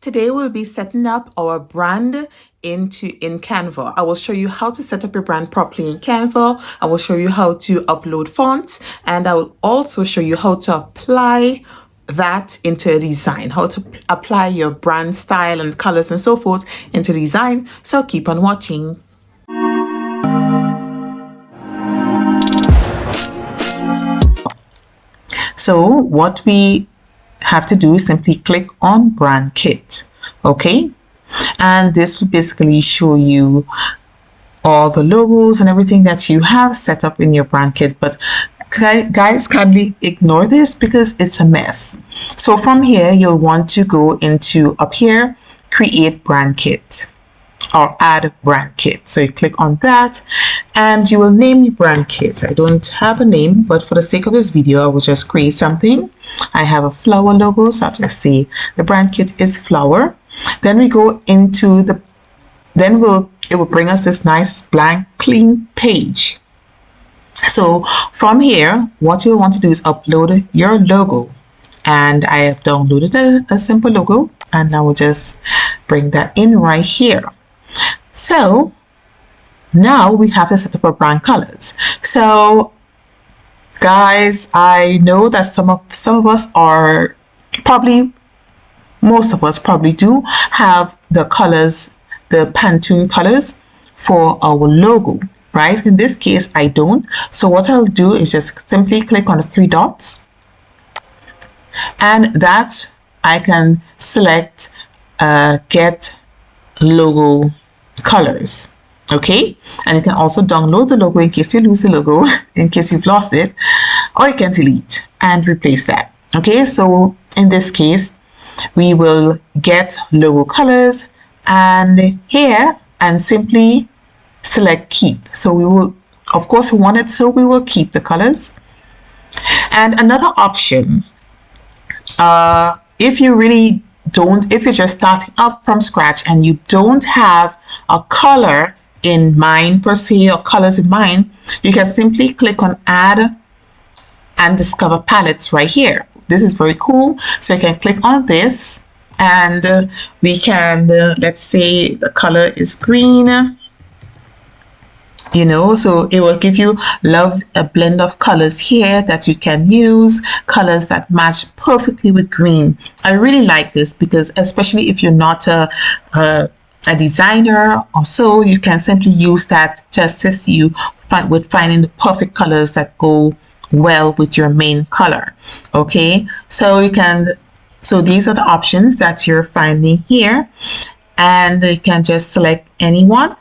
Today we'll be setting up our brand in Canva. I will show you how to set up your brand properly in Canva. I will show you how to upload fonts, and I will also show you how to apply that into a design, how to apply your brand style and colors and so forth into design. So keep on watching. So what we have to do is simply click on brand kit. Okay, and this will basically show you all the logos and everything that you have set up in your brand kit. But guys, kindly ignore this because it's a mess. So from here, you'll want to go into up here, create brand kit or add brand kit. So you click on that and you will name your brand kit. I don't have a name, but for the sake of this video, I will just create something. I have a flower logo, so I'll just say the brand kit is flower. Then we go into the, it will bring us this nice blank clean page. So from here, what you'll want to do is upload your logo, and I have downloaded a simple logo, and I will just bring that in right here. So now we have to set up our brand colors. So guys, I know that some of us are probably, most of us probably do have the colors, the Pantone colors for our logo, right? In this case, I don't. So what I'll do is just simply click on the three dots, and that I can select get logo colors. Okay, and you can also download the logo in case you lose the logo, in case you've lost it, or you can delete and replace that. Okay, so in this case, we will get logo colors, and here, and simply select keep. So we will, of course, we want it, so we will keep the colors. And another option, if you really don't, if you're just starting up from scratch and you don't have a color in mind per se, or colors in mind, you can simply click on add and discover palettes right here. This is very cool. So you can click on this, and we can let's say the color is green, you know, so it will give you a blend of colors here that you can use, colors that match perfectly with green. I really like this because, especially if you're not a designer or so, you can simply use that to assist you with finding the perfect colors that go well with your main color. Okay, so you can, so these are the options that you're finding here, and you can just select any one,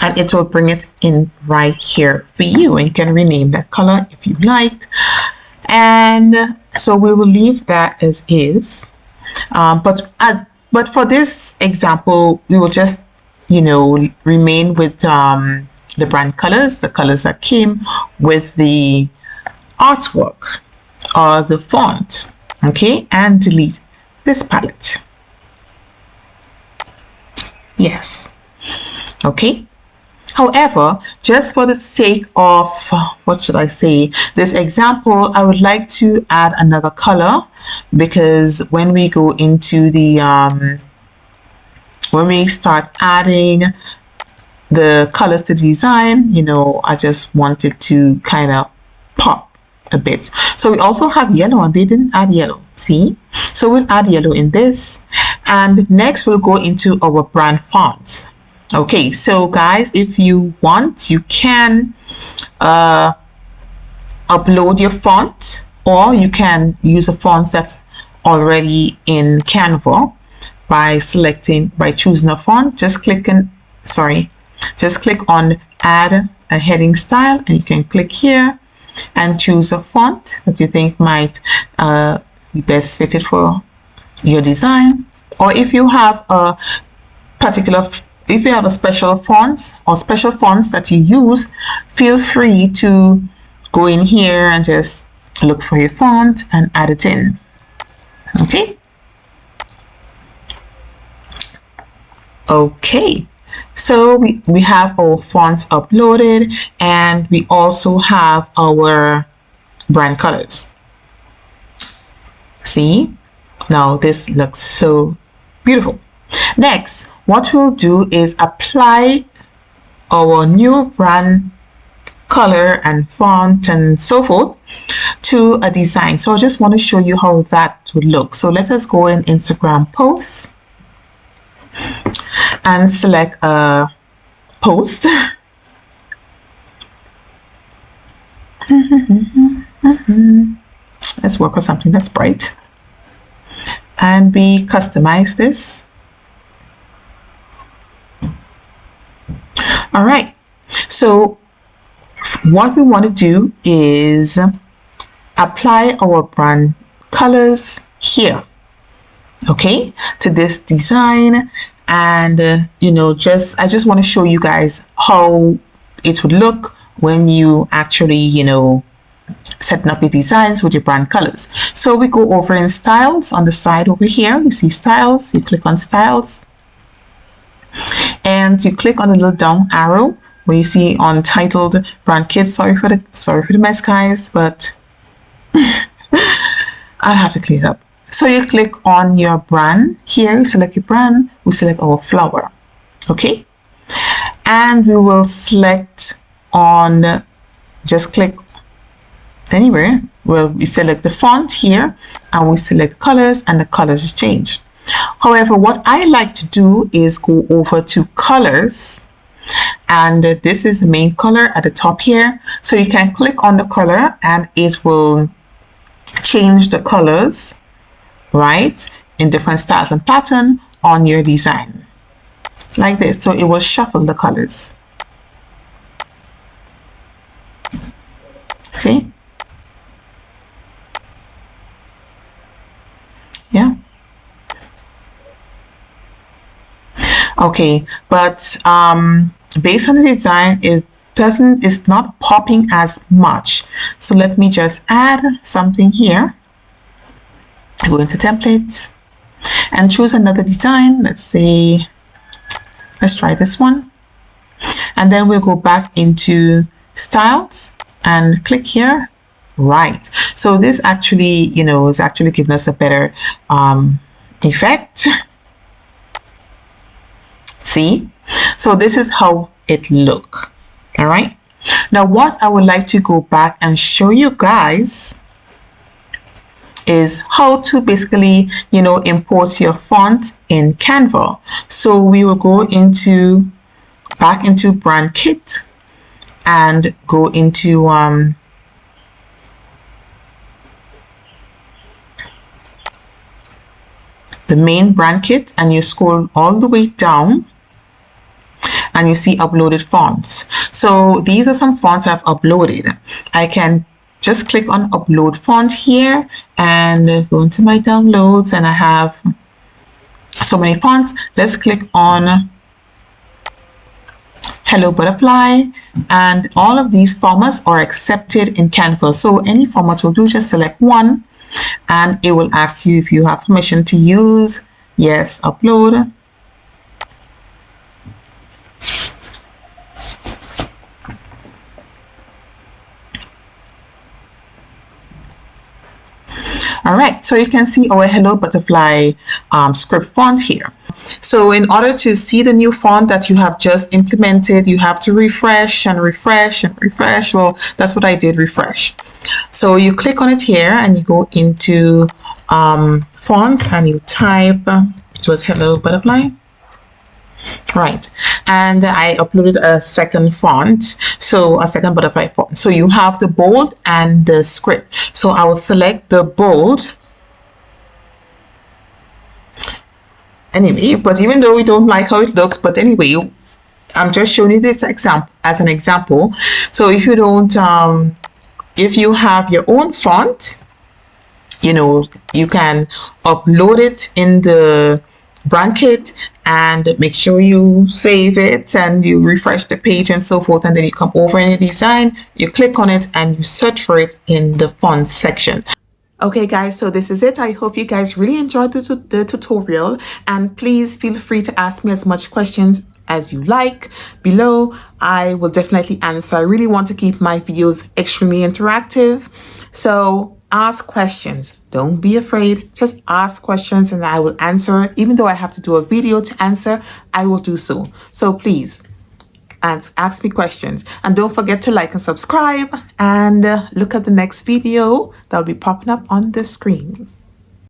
and it will bring it in right here for you, and you can rename that color if you like. And so we will leave that as is, but for this example, we will just, you know, remain with the brand colors, the colors that came with the artwork or the font. Okay, and delete this palette. Yes. Okay. However, just for the sake of, what should I say, this example, I would like to add another color, because when we go into the, when we start adding the colors to design, you know, I just wanted to kind of pop a bit. So we also have yellow, and they didn't add yellow, see? So we'll add yellow in this, and next we'll go into our brand fonts. Okay, so guys, if you want, you can upload your font, or you can use a font that's already in Canva by choosing a font. Just click on add a heading style, and you can click here and choose a font that you think might be best fitted for your design. Or if you have a if you have a special fonts or special fonts that you use, feel free to go in here and just look for your font and add it in. Okay. Okay. So we have our fonts uploaded, and we also have our brand colors. See? Now this looks so beautiful. Next, what we'll do is apply our new brand color and font and so forth to a design. So I just want to show you how that would look. So let us go in Instagram posts and select a post. Let's work on something that's bright, and we customize this. All right, so what we want to do is apply our brand colors here, okay, to this design. And I just want to show you guys how it would look when you actually setting up your designs with your brand colors. So we go over in styles on the side over here. You see styles, you click on styles and you click on the little down arrow where you see untitled brand kit. Sorry for the mess, guys, but I'll have to clean it up. So you click on your brand here, you select your brand, we select our flower, okay, and we will select on, just click anywhere. Well, we select the font here and we select colors, and the colors is changed. However, what I like to do is go over to colors, and this is the main color at the top here. So you can click on the color and it will change the colors, right, in different styles and pattern on your design like this. So it will shuffle the colors. See? Yeah. Okay, but based on the design, it's not popping as much. So let me just add something here. Go into templates and choose another design. Let's try this one, and then we'll go back into styles and click here. Right, so this actually is actually giving us a better effect. See, so this is how it look. All right, now what I would like to go back and show you guys is how to basically import your font in Canva. So we will go back into brand kit and go into the main brand kit, and you scroll all the way down and you see uploaded fonts. So these are some fonts I've uploaded. I can just click on upload font here and go into my downloads, and I have so many fonts. Let's click on Hello Butterfly, and all of these formats are accepted in Canva. So any format will do. Just select one and it will ask you if you have permission to use. Yes, upload. All right, so you can see our Hello Butterfly script font here. So in order to see the new font that you have just implemented, you have to refresh and refresh and refresh. Well, that's what I did, refresh. So you click on it here and you go into font and you type, it was Hello Butterfly. Right, and I uploaded a second font, so a second butterfly font. So you have the bold and the script. So I will select the bold anyway, but even though we don't like how it looks, but anyway, I'm just showing you this example as an example. So if you don't if you have your own font, you can upload it in the brand kit and make sure you save it and you refresh the page and so forth, and then you come over in the design, you click on it and you search for it in the font section. Okay guys, so this is it. I hope you guys really enjoyed the tutorial, and please feel free to ask me as much questions as you like below. I will definitely answer. I really want to keep my videos extremely interactive. So Ask questions. Don't be afraid. Just ask questions and I will answer. Even though I have to do a video to answer, I will do so. So please ask me questions. And don't forget to like and subscribe and look at the next video that'll be popping up on the screen.